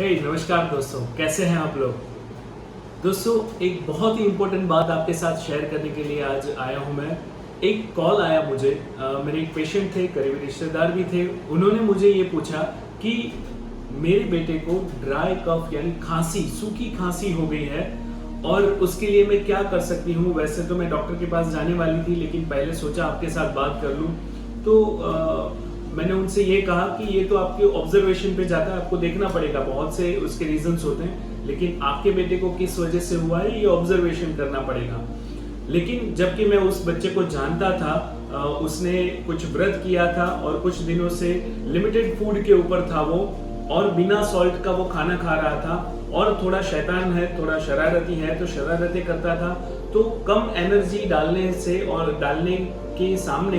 नमस्कार दोस्तों, कैसे हैं आप लोग। दोस्तों, एक बहुत ही इम्पोर्टेंट बात आपके साथ शेयर करने के लिए आज आया हूं मैं। एक कॉल आया मुझे, मेरे एक पेशेंट थे, करीबी रिश्तेदार भी थे। उन्होंने मुझे ये पूछा कि मेरे बेटे को ड्राई कफ यानी खांसी, सूखी खांसी हो गई है और उसके लिए मैं क्या कर सकती हूँ। वैसे तो मैं डॉक्टर के पास जाने वाली थी, लेकिन पहले सोचा आपके साथ बात कर लूँ। तो मैंने उनसे ये कहा कि ये तो आपके ऑब्जर्वेशन पे जाता है, आपको देखना पड़ेगा, बहुत से उसके रीजंस होते हैं, लेकिन आपके बेटे को किस वजह से हुआ है ये ऑब्जर्वेशन करना पड़ेगा। लेकिन जबकि मैं उस बच्चे को जानता था, उसने कुछ व्रत किया था और कुछ दिनों से लिमिटेड फूड के ऊपर था वो, और बिना सॉल्ट का वो खाना खा रहा था, और थोड़ा शैतान है, थोड़ा शरारती है, तो शरारतें करता था। तो कम एनर्जी डालने से और डालने के सामने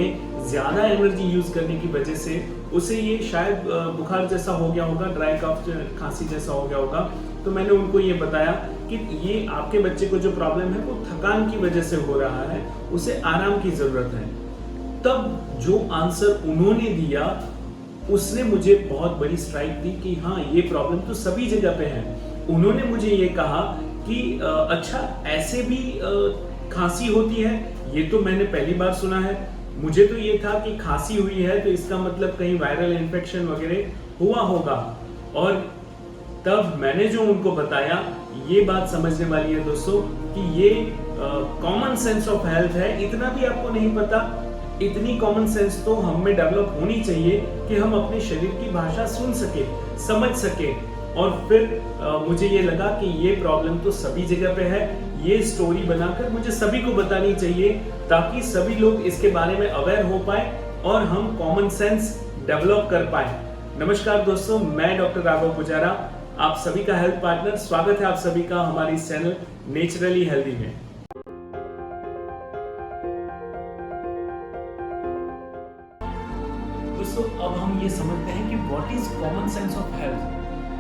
ज्यादा एनर्जी यूज करने की वजह से उसे ये शायद बुखार जैसा हो गया होगा, ड्राई कफ खांसी जैसा हो गया होगा। तो मैंने उनको ये बताया कि ये आपके बच्चे को जो प्रॉब्लम है वो थकान की वजह से हो रहा है, उसे आराम की जरूरत है। तब जो आंसर उन्होंने दिया उसने मुझे बहुत बड़ी स्ट्राइक दी कि हाँ, ये प्रॉब्लम तो सभी जगह पे है। उन्होंने मुझे ये कहा कि अच्छा, ऐसे भी खांसी होती है, ये तो मैंने पहली बार सुना है। मुझे तो ये था कि खांसी हुई है तो इसका मतलब कहीं वायरल इन्फेक्शन वगैरह हुआ होगा। और तब मैंने जो उनको बताया, ये बात समझने वाली है दोस्तों कि ये कॉमन सेंस ऑफ हेल्थ है। इतना भी आपको नहीं पता, इतनी कॉमन सेंस तो हम में डेवलप होनी चाहिए कि हम अपने शरीर की भाषा सुन सके, समझ सके। और फिर मुझे ये लगा कि ये प्रॉब्लम तो सभी जगह पे है। ये स्टोरी बनाकर मुझे सभी को बतानी चाहिए ताकि सभी लोग इसके बारे में अवेयर हो पाए और हम कॉमन सेंस डेवलप कर पाए। नमस्कार दोस्तों, मैं डॉक्टर राघव पुजारा, आप सभी का हेल्थ पार्टनर। स्वागत है आप सभी का हमारी चैनल नेचुरली हेल्दी में। दोस्तों, अब हम ये समझते हैं कि what is common sense of health.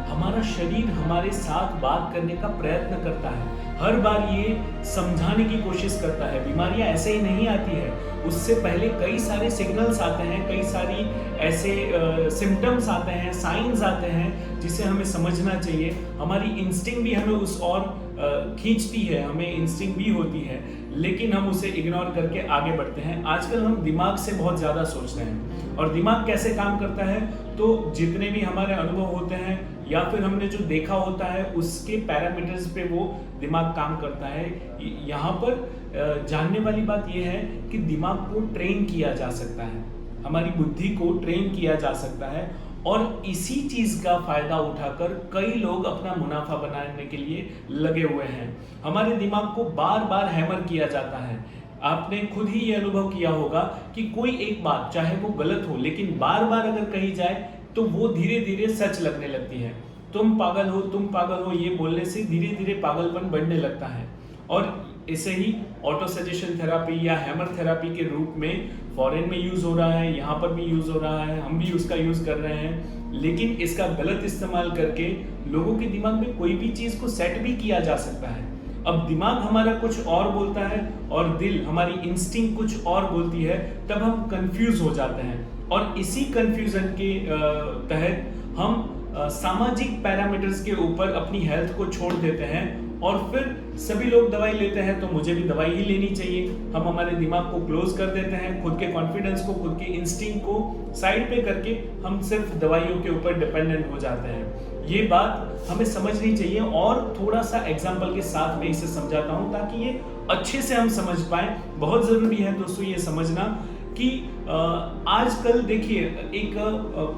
हमारा शरीर हमारे साथ बात करने का प्रयत्न करता है, हर बार ये समझाने की कोशिश करता है। बीमारियां ऐसे ही नहीं आती है, उससे पहले कई सारे सिग्नल्स आते हैं, कई सारी ऐसे सिम्टम्स आते हैं, साइंस आते हैं जिसे हमें समझना चाहिए। हमारी इंस्टिंक्ट भी हमें उस और खींचती है, हमें इंस्टिंक्ट भी होती है, लेकिन हम उसे इग्नोर करके आगे बढ़ते हैं। आजकल हम दिमाग से बहुत ज़्यादा सोचते हैं। और दिमाग कैसे काम करता है, तो जितने भी हमारे अनुभव होते हैं या फिर हमने जो देखा होता है उसके पैरामीटर्स पे वो दिमाग काम करता है। यहाँ पर जानने वाली बात यह है कि दिमाग को ट्रेन किया जा सकता है, हमारी बुद्धि को ट्रेन किया जा सकता है, और इसी चीज का फायदा उठाकर कई लोग अपना मुनाफा बनाने के लिए लगे हुए हैं। हमारे दिमाग को बार बार हैमर किया जाता है। आपने खुद ही ये अनुभव किया होगा कि कोई एक बात, चाहे वो गलत हो, लेकिन बार बार अगर कही जाए तो वो धीरे धीरे सच लगने लगती है। तुम पागल हो, तुम पागल हो, ये बोलने से धीरे धीरे पागलपन बढ़ने लगता है। और इसे ही ऑटो सजेशन थेरापी या हैमर थेरापी के रूप में फॉरेन में यूज हो रहा है, यहाँ पर भी यूज हो रहा है, हम भी उसका यूज कर रहे हैं। लेकिन इसका गलत इस्तेमाल करके लोगों के दिमाग में कोई भी चीज को सेट भी किया जा सकता है। अब दिमाग हमारा कुछ और बोलता है और दिल, हमारी इंस्टिंक्ट कुछ और बोलती है, तब हम कंफ्यूज हो जाते हैं। और इसी कंफ्यूजन के तहत हम सामाजिक पैरामीटर्स के ऊपर अपनी हेल्थ को छोड़ देते हैं। और फिर सभी लोग दवाई लेते हैं तो मुझे भी दवाई ही लेनी चाहिए। हम हमारे दिमाग को क्लोज कर देते हैं, खुद के कॉन्फिडेंस को, खुद के इंस्टिंक्ट को साइड पे करके हम सिर्फ दवाइयों के ऊपर डिपेंडेंट हो जाते हैं। ये बात हमें समझनी चाहिए, और थोड़ा सा एग्जाम्पल के साथ मैं इसे समझाता हूँ ताकि ये अच्छे से हम समझ पाए। बहुत जरूरी है दोस्तों ये समझना कि आजकल देखिए, एक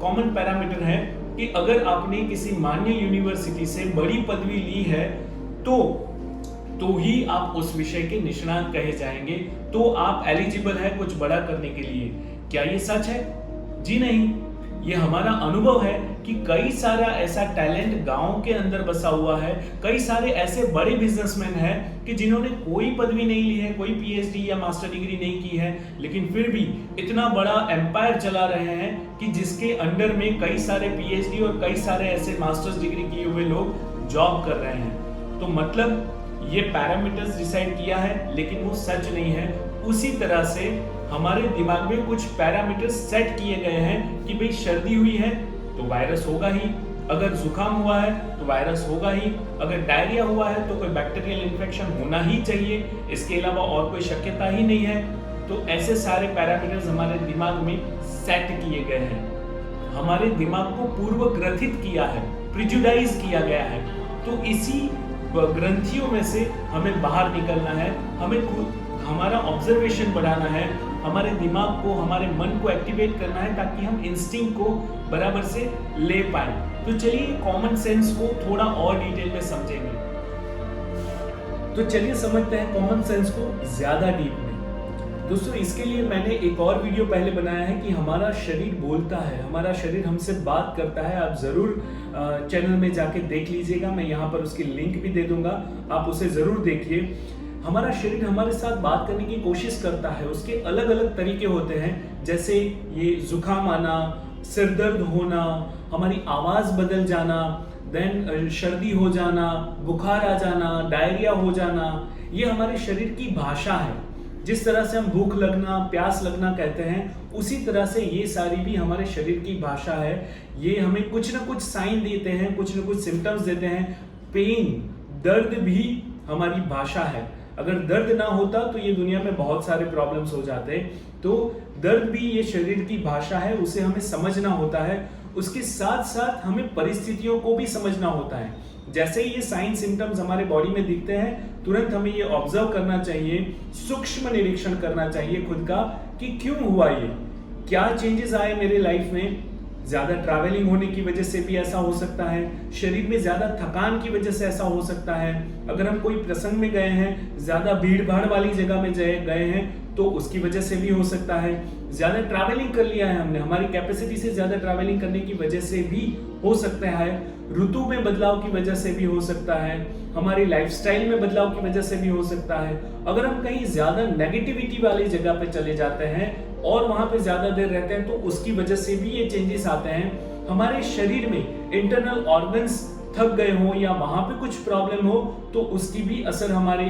कॉमन पैरामीटर है कि अगर आपने किसी मान्य यूनिवर्सिटी से बड़ी पदवी ली है तो ही आप उस विषय के निष्णात कहे जाएंगे, तो आप एलिजिबल है कुछ बड़ा करने के लिए। क्या ये सच है? जी नहीं। ये हमारा अनुभव है कि कई सारा ऐसा टैलेंट गांव के अंदर बसा हुआ है, कई सारे ऐसे बड़े बिजनेसमैन हैं कि जिन्होंने कोई पदवी नहीं ली है, कोई पीएचडी या मास्टर डिग्री नहीं की है, लेकिन फिर भी इतना बड़ा एम्पायर चला रहे हैं कि जिसके अंडर में कई सारे पीएचडी और कई सारे ऐसे मास्टर्स डिग्री किए हुए लोग जॉब कर रहे हैं। तो मतलब ये पैरामीटर्स डिसाइड किया है, लेकिन वो सच नहीं है। उसी तरह से हमारे दिमाग में कुछ पैरामीटर्स सेट किए गए हैं कि भाई सर्दी हुई है तो वायरस होगा ही, अगर जुकाम हुआ है तो वायरस होगा ही, अगर डायरिया हुआ है तो कोई बैक्टीरियल इन्फेक्शन होना ही चाहिए, इसके अलावा और कोई शक्यता ही नहीं है। तो ऐसे सारे पैरामीटर्स हमारे दिमाग में सेट किए गए हैं, हमारे दिमाग को पूर्व ग्रथित किया है, प्रिजुडाइज किया गया है। तो इसी ग्रंथियों में से हमें बाहर निकलना है, हमें हमारा ऑब्जर्वेशन बढ़ाना है, हमारे दिमाग को, हमारे मन को एक्टिवेट करना है ताकि हम इंस्टिंक्ट को बराबर से ले पाए। तो चलिए कॉमन सेंस को थोड़ा और डिटेल में समझेंगे। तो चलिए समझते हैं कॉमन सेंस को ज्यादा डीप में। दोस्तों इसके लिए मैंने एक और वीडियो पहले बनाया है कि हमारा शरीर बोलता है, हमारा शरीर हमसे बात करता है। आप जरूर चैनल में जाके देख लीजिएगा, मैं यहाँ पर उसकी लिंक भी दे दूंगा, आप उसे जरूर देखिए। हमारा शरीर हमारे साथ बात करने की कोशिश करता है, उसके अलग अलग तरीके होते हैं, जैसे ये जुकाम आना, सिर दर्द होना, हमारी आवाज बदल जाना, देन सर्दी हो जाना, बुखार आ जाना, डायरिया हो जाना, ये हमारे शरीर की भाषा है। जिस तरह से हम भूख लगना, प्यास लगना कहते हैं, उसी तरह से ये सारी भी हमारे शरीर की भाषा है। ये हमें कुछ ना कुछ साइन देते हैं, कुछ ना कुछ सिम्टम्स देते हैं। पेन, दर्द भी हमारी भाषा है। अगर दर्द ना होता तो ये दुनिया में बहुत सारे प्रॉब्लम्स हो जाते। तो दर्द भी ये शरीर की भाषा है, उसे हमें समझना होता है। उसके साथ साथ हमें परिस्थितियों को भी समझना होता है। जैसे ही ये साइन सिम्टम्स हमारे बॉडी में दिखते हैं, तुरंत हमें ये ऑब्जर्व करना चाहिए, सूक्ष्म निरीक्षण करना चाहिए खुद का कि क्यों हुआ ये, क्या चेंजेस आए मेरे लाइफ में। ज्यादा ट्रैवलिंग होने की वजह से भी ऐसा हो सकता है, शरीर में ज्यादा थकान की वजह से ऐसा हो सकता है, अगर हम कोई प्रसंग में गए हैं, ज्यादा भीड़ भाड़ वाली जगह में गए हैं तो उसकी वजह से भी हो सकता है, ज्यादा ट्रैवलिंग कर लिया है हमने, हमारी कैपेसिटी से ज्यादा ट्रैवलिंग करने की वजह से भी हो सकता है, ऋतु में बदलाव की वजह से भी हो सकता है, हमारी लाइफस्टाइल में बदलाव की वजह से भी हो सकता है। अगर हम कहीं ज्यादा नेगेटिविटी वाली जगह पे चले जाते हैं और वहां पे ज्यादा देर रहते हैं तो उसकी वजह से भी ये चेंजेस आते हैं। हमारे शरीर में इंटरनल ऑर्गन्स थक गए हो या वहां पे कुछ प्रॉब्लम हो तो उसकी भी असर हमारी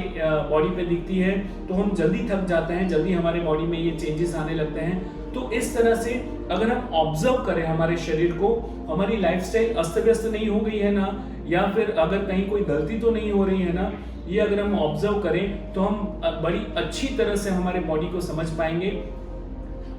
बॉडी पे दिखती है, तो हम जल्दी थक जाते हैं, जल्दी हमारे बॉडी में ये चेंजेस आने लगते हैं। तो इस तरह से अगर हम ऑब्जर्व करें हमारे शरीर को, हमारी लाइफस्टाइल अस्त व्यस्त नहीं हो गई है ना, या फिर अगर कहीं कोई गलती तो नहीं हो रही है ना, ये अगर हम ऑब्जर्व करें तो हम बड़ी अच्छी तरह से हमारे बॉडी को समझ पाएंगे।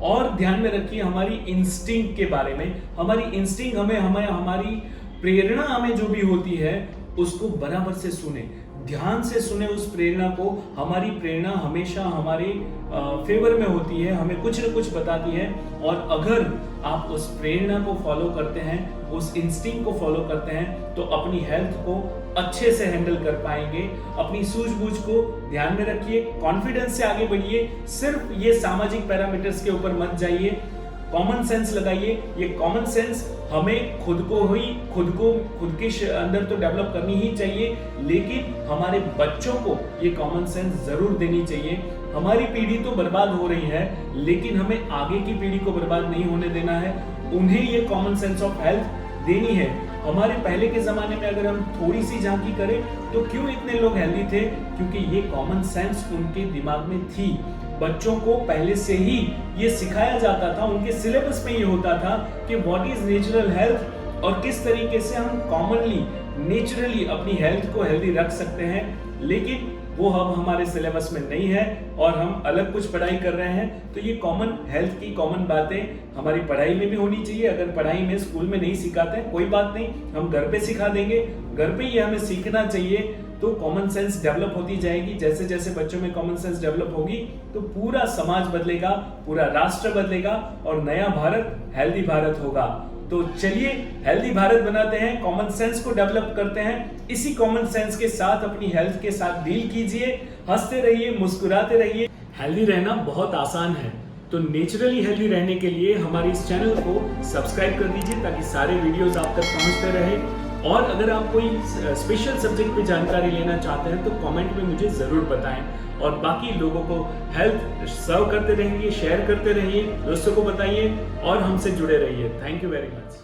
और ध्यान में रखिए हमारी इंस्टिंक्ट के बारे में, हमारी इंस्टिंक्ट हमें हमारी प्रेरणा हमें जो भी होती है उसको बराबर से सुने, ध्यान से सुने उस प्रेरणा को। हमारी प्रेरणा हमेशा हमारे फेवर में होती है, हमें कुछ न कुछ बताती है। और अगर आप उस प्रेरणा को फॉलो करते हैं, उस इंस्टिंक्ट को फॉलो करते हैं, तो अपनी हेल्थ को अच्छे से हैंडल कर पाएंगे। अपनी सूझबूझ को ध्यान में रखिए, कॉन्फिडेंस से आगे बढ़िए, सिर्फ ये सामाजिक पैरामीटर्स के ऊपर मत जाइए, कॉमन सेंस लगाइए। ये कॉमन सेंस हमें खुद के अंदर तो डेवलप करनी ही चाहिए, लेकिन हमारे बच्चों को ये कॉमन सेंस जरूर देनी चाहिए। हमारी पीढ़ी तो बर्बाद हो रही है, लेकिन हमें आगे की पीढ़ी को बर्बाद नहीं होने देना है, उन्हें ये कॉमन सेंस ऑफ हेल्थ देनी है। हमारे पहले के जमाने में अगर हम थोड़ी सी झांकी करें तो क्यों इतने लोग हेल्दी थे, क्योंकि ये कॉमन सेंस उनके दिमाग में थी। बच्चों को पहले से ही ये सिखाया जाता था, उनके सिलेबस में ये होता था कि व्हाट इज नेचुरल हेल्थ और किस तरीके से हम कॉमनली नेचुरली अपनी हेल्थ को हेल्दी रख सकते हैं। लेकिन वो अब हमारे सिलेबस में नहीं है और हम अलग कुछ पढ़ाई कर रहे हैं। तो ये कॉमन हेल्थ की कॉमन बातें हमारी पढ़ाई में भी होनी चाहिए। अगर पढ़ाई में स्कूल में नहीं सिखाते हैं कोई बात नहीं, हम घर पे सिखा देंगे, घर पे ही हमें सीखना चाहिए। तो कॉमन सेंस डेवलप होती जाएगी। जैसे जैसे बच्चों में कॉमन सेंस डेवलप होगी तो पूरा समाज बदलेगा, पूरा राष्ट्र बदलेगा और नया भारत हेल्दी भारत होगा। तो चलिए हेल्दी भारत बनाते हैं, कॉमन सेंस को डेवलप करते हैं। इसी कॉमन सेंस के साथ अपनी हेल्थ के साथ डील कीजिए, हंसते रहिए, मुस्कुराते रहिए। हेल्दी रहना बहुत आसान है, तो नेचुरली हेल्दी रहने के लिए हमारे इस चैनल को सब्सक्राइब कर दीजिए ताकि सारे वीडियोस आप तक पहुंचते रहे। और अगर आप कोई स्पेशल सब्जेक्ट पे जानकारी लेना चाहते हैं तो कमेंट में मुझे ज़रूर बताएं। और बाकी लोगों को हेल्थ सर्व करते रहिए, शेयर करते रहिए, दोस्तों को बताइए और हमसे जुड़े रहिए। Thank you very much.